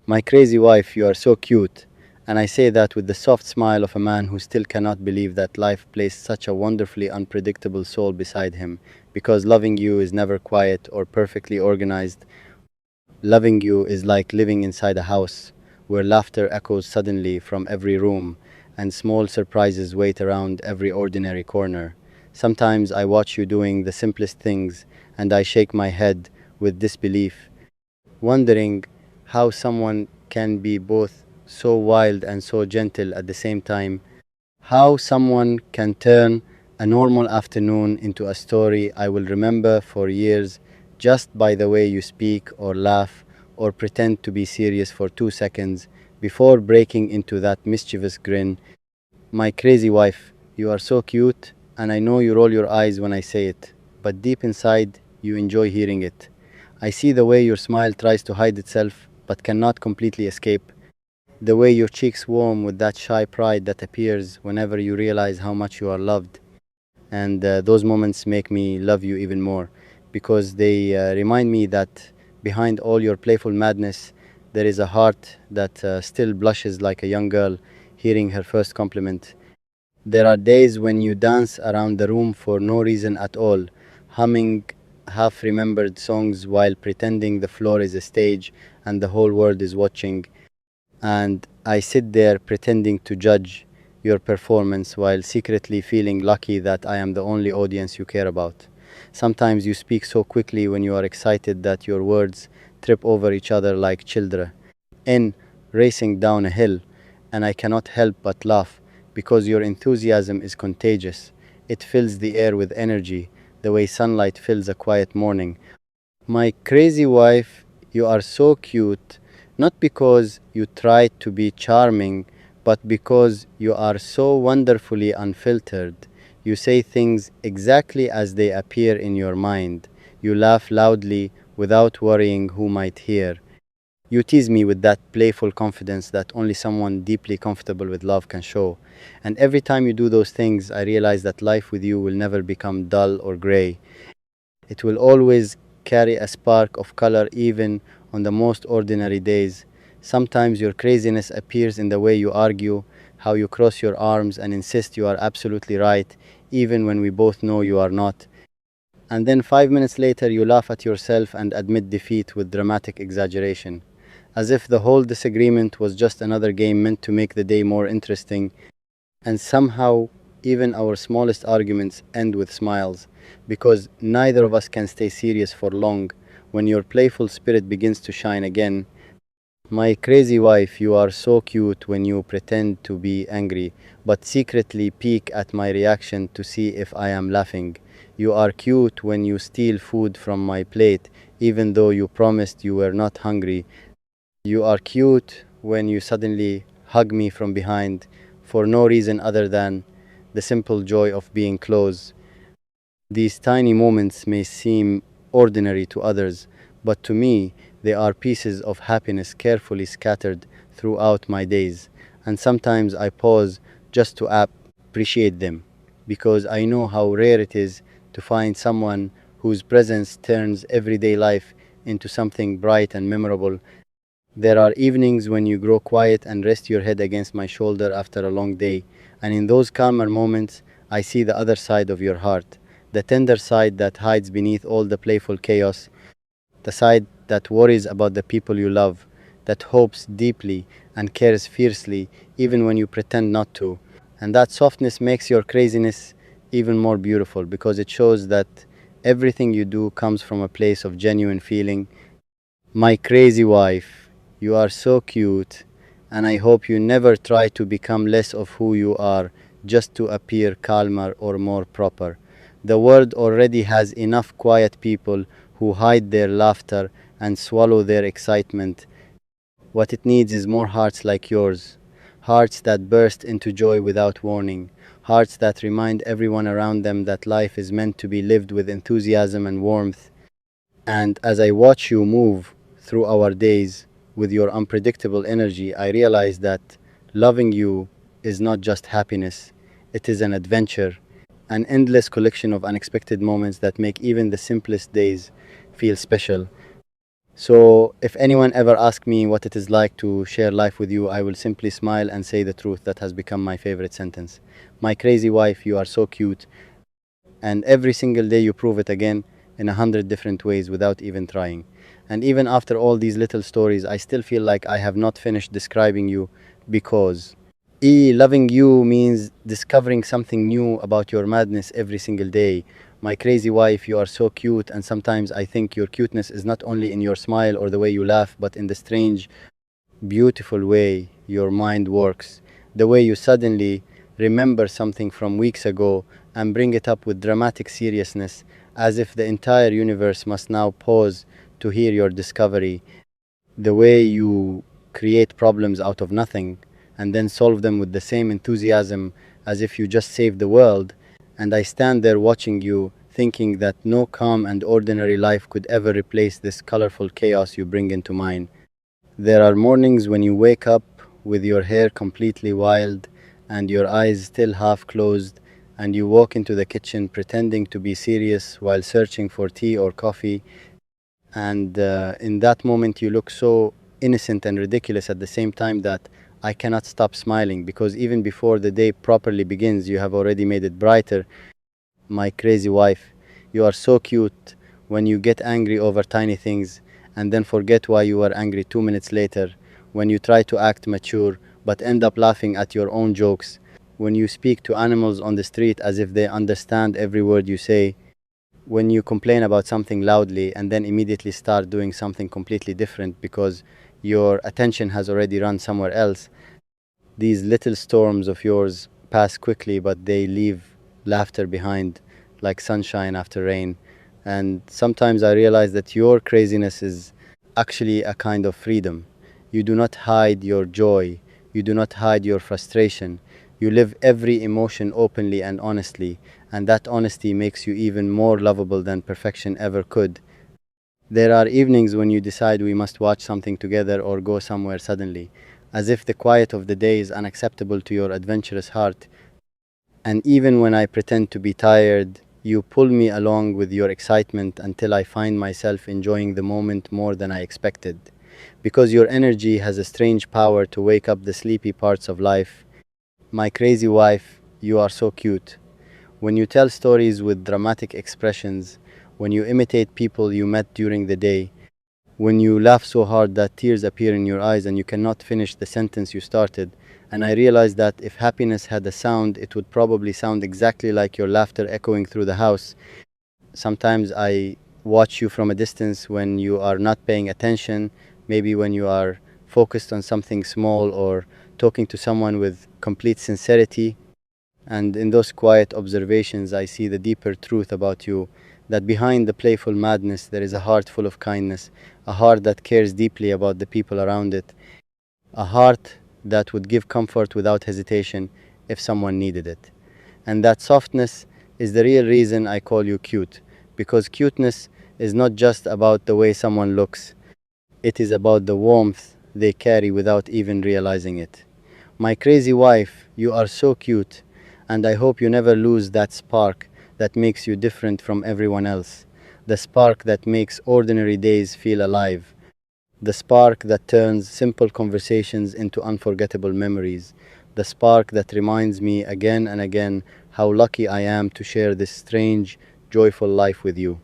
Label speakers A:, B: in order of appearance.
A: My crazy wife, you are so cute. And I say that with the soft smile of a man who still cannot believe that life placed such a wonderfully unpredictable soul beside him, because loving you is never quiet or perfectly organized. Loving you is like living inside a house where laughter echoes suddenly from every room and small surprises wait around every ordinary corner. Sometimes I watch you doing the simplest things and I shake my head with disbelief, wondering how someone can be both so wild and so gentle at the same time. How someone can turn a normal afternoon into a story I will remember for years just by the way you speak or laugh or pretend to be serious for 2 seconds before breaking into that mischievous grin. My crazy wife, you are so cute, and I know you roll your eyes when I say it, but deep inside, you enjoy hearing it. I see the way your smile tries to hide itself but cannot completely escape, the way your cheeks warm with that shy pride that appears whenever you realize how much you are loved. And those moments make me love you even more because they remind me that behind all your playful madness, there is a heart that still blushes like a young girl hearing her first compliment. There are days when you dance around the room for no reason at all, humming half remembered songs while pretending the floor is a stage and the whole world is watching. And I sit there pretending to judge your performance while secretly feeling lucky that I am the only audience you care about. Sometimes you speak so quickly when you are excited that your words trip over each other like children in racing down a hill, and I cannot help but laugh because your enthusiasm is contagious. It fills the air with energy, the way sunlight fills a quiet morning. My crazy wife, you are so cute, not because you try to be charming, but because you are so wonderfully unfiltered. You say things exactly as they appear in your mind. You laugh loudly without worrying who might hear. You tease me with that playful confidence that only someone deeply comfortable with love can show. And every time you do those things, I realize that life with you will never become dull or gray. It will always carry a spark of color even on the most ordinary days. Sometimes your craziness appears in the way you argue, how you cross your arms and insist you are absolutely right, even when we both know you are not. And then 5 minutes later, you laugh at yourself and admit defeat with dramatic exaggeration, as if the whole disagreement was just another game meant to make the day more interesting. And somehow, even our smallest arguments end with smiles, because neither of us can stay serious for long when your playful spirit begins to shine again. My crazy wife, you are so cute when you pretend to be angry, but secretly peek at my reaction to see if I am laughing. You are cute when you steal food from my plate, even though you promised you were not hungry. You are cute when you suddenly hug me from behind for no reason other than the simple joy of being close. These tiny moments may seem ordinary to others, but to me, they are pieces of happiness carefully scattered throughout my days. And sometimes I pause just to appreciate them, because I know how rare it is to find someone whose presence turns everyday life into something bright and memorable. There are evenings when you grow quiet and rest your head against my shoulder after a long day, and in those calmer moments, I see the other side of your heart, the tender side that hides beneath all the playful chaos, the side that worries about the people you love, that hopes deeply and cares fiercely even when you pretend not to. And that softness makes your craziness even more beautiful because it shows that everything you do comes from a place of genuine feeling. My crazy wife, you are so cute, and I hope you never try to become less of who you are just to appear calmer or more proper. The world already has enough quiet people who hide their laughter and swallow their excitement. What it needs is more hearts like yours, hearts that burst into joy without warning, hearts that remind everyone around them that life is meant to be lived with enthusiasm and warmth. And as I watch you move through our days with your unpredictable energy, I realize that loving you is not just happiness, it is an adventure, an endless collection of unexpected moments that make even the simplest days feel special. So, if anyone ever asks me what it is like to share life with you, I will simply smile and say the truth that has become my favorite sentence. My crazy wife, you are so cute, and every single day you prove it again in 100 different ways without even trying. And even after all these little stories, I still feel like I have not finished describing you because loving you means discovering something new about your madness every single day. My crazy wife, you are so cute, and sometimes I think your cuteness is not only in your smile or the way you laugh, but in the strange, beautiful way your mind works. The way you suddenly remember something from weeks ago and bring it up with dramatic seriousness, as if the entire universe must now pause to hear your discovery. The way you create problems out of nothing and then solve them with the same enthusiasm as if you just saved the world. And I stand there watching you, thinking that no calm and ordinary life could ever replace this colorful chaos you bring into mine. There are mornings when you wake up with your hair completely wild and your eyes still half closed, and you walk into the kitchen pretending to be serious while searching for tea or coffee. And in that moment, you look so innocent and ridiculous at the same time that I cannot stop smiling because even before the day properly begins, you have already made it brighter. My crazy wife, you are so cute when you get angry over tiny things and then forget why you were angry 2 minutes later, when you try to act mature but end up laughing at your own jokes, when you speak to animals on the street as if they understand every word you say, when you complain about something loudly and then immediately start doing something completely different because your attention has already run somewhere else. These little storms of yours pass quickly, but they leave laughter behind, like sunshine after rain. And sometimes I realize that your craziness is actually a kind of freedom. You do not hide your joy, you do not hide your frustration. You live every emotion openly and honestly, and that honesty makes you even more lovable than perfection ever could. There are evenings when you decide we must watch something together or go somewhere suddenly, as if the quiet of the day is unacceptable to your adventurous heart. And even when I pretend to be tired, you pull me along with your excitement until I find myself enjoying the moment more than I expected. Because your energy has a strange power to wake up the sleepy parts of life. My crazy wife, you are so cute. When you tell stories with dramatic expressions, when you imitate people you met during the day, when you laugh so hard that tears appear in your eyes and you cannot finish the sentence you started. And I realized that if happiness had a sound, it would probably sound exactly like your laughter echoing through the house. Sometimes I watch you from a distance when you are not paying attention, maybe when you are focused on something small or talking to someone with complete sincerity. And in those quiet observations, I see the deeper truth about you, that behind the playful madness, there is a heart full of kindness, a heart that cares deeply about the people around it, a heart that would give comfort without hesitation if someone needed it. And that softness is the real reason I call you cute, because cuteness is not just about the way someone looks, it is about the warmth they carry without even realizing it. My crazy wife, you are so cute, and I hope you never lose that spark that makes you different from everyone else. The spark that makes ordinary days feel alive. The spark that turns simple conversations into unforgettable memories. The spark that reminds me again and again how lucky I am to share this strange, joyful life with you.